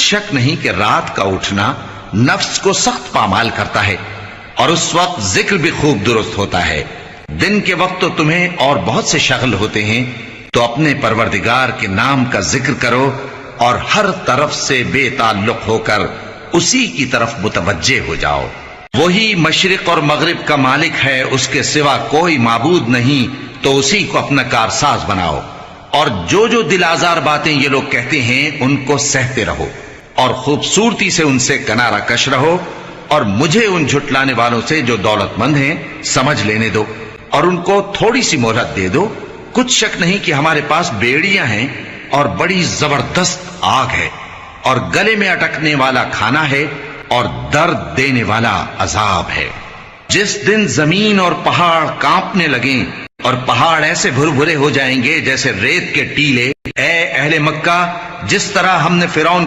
شک نہیں کہ رات کا اٹھنا نفس کو سخت پامال کرتا ہے، اور اس وقت ذکر بھی خوب درست ہوتا ہے۔ دن کے وقت تو تمہیں اور بہت سے شغل ہوتے ہیں، تو اپنے پروردگار کے نام کا ذکر کرو اور ہر طرف سے بے تعلق ہو کر اسی کی طرف متوجہ ہو جاؤ۔ وہی مشرق اور مغرب کا مالک ہے، اس کے سوا کوئی معبود نہیں، تو اسی کو اپنا کارساز بناؤ۔ اور جو دل آزار باتیں یہ لوگ کہتے ہیں ان کو سہتے رہو، اور خوبصورتی سے ان سے کنارہ کش رہو، اور مجھے ان جھٹلانے والوں سے جو دولت مند ہیں سمجھ لینے دو، اور ان کو تھوڑی سی مہلت دے دو۔ کچھ شک نہیں کہ ہمارے پاس بیڑیاں ہیں اور بڑی زبردست آگ ہے، اور گلے میں اٹکنے والا کھانا ہے، اور درد دینے والا عذاب ہے۔ جس دن زمین اور پہاڑ کانپنے لگیں اور پہاڑ ایسے بھربھرے ہو جائیں گے جیسے ریت کے ٹیلے، اے اہل مکہ، جس طرح ہم نے فرعون